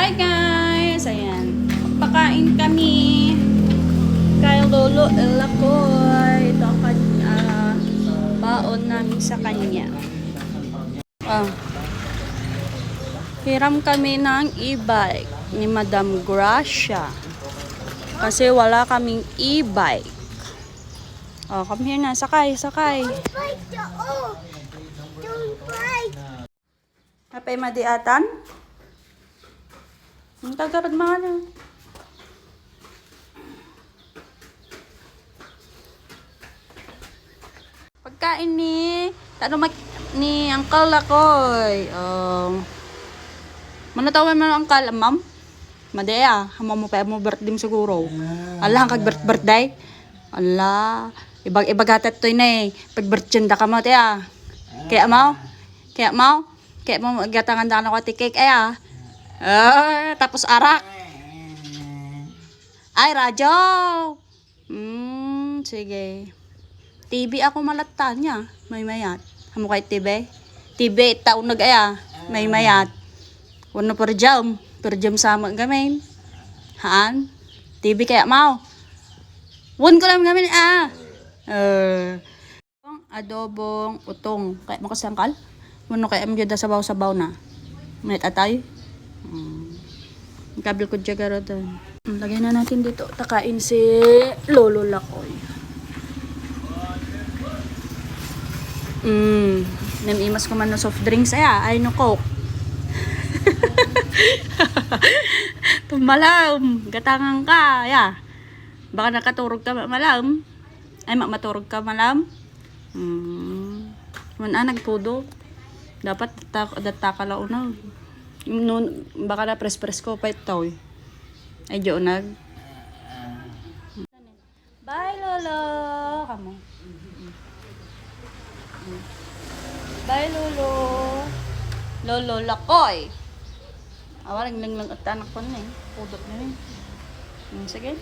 Hi guys! Ayan. Pakain kami kay Lolo Elacoy. Ito ang baon namin sa kanya. Hiram kami ng e-bike ni Madam Gracia. Kasi wala kaming e-bike. Come here na. Sakay. Napay madiatan? Ang tagarad mga na. Pagkain ni Uncle Lakoy. Manatawin mo ang Uncle, ma'am? Madaya, hama mo pa mo birthday mo siguro. Allah, ang kag-birthday. Allah, ibag-hatat to na eh. Pag-birthday ka mo, tiya. Kaya mo gatangan daan ako cake eh tapos arak. Ay, radyo. Sige. TV ako malata niya. May mayat. Hamo kay TV taon nag-aya. May mayat. Wano per jam sama gamin. Haan? TV kaya mau. Won ko lang gamin adobong utong. Kaya makasangkal? Wano kaya amgyada sabaw-sabaw na. May atay. Kabil ko dyan garo doon. Lagay na natin dito. Takain si Lolo Lakoy. Namimas ko man ng soft drinks ay no coke. Tumalam. Gatangan ka. Baka nakaturog ka malam. Ay maturog ka malam. Nagpudo. Dapat datakala una. Baka na press ko pa ito ay diyo nag. Bye Lolo. Kamo. Bye Lolo. Lolo Lakoy. Awalang lang at anak ko na eh. Pudot na eh. Sige.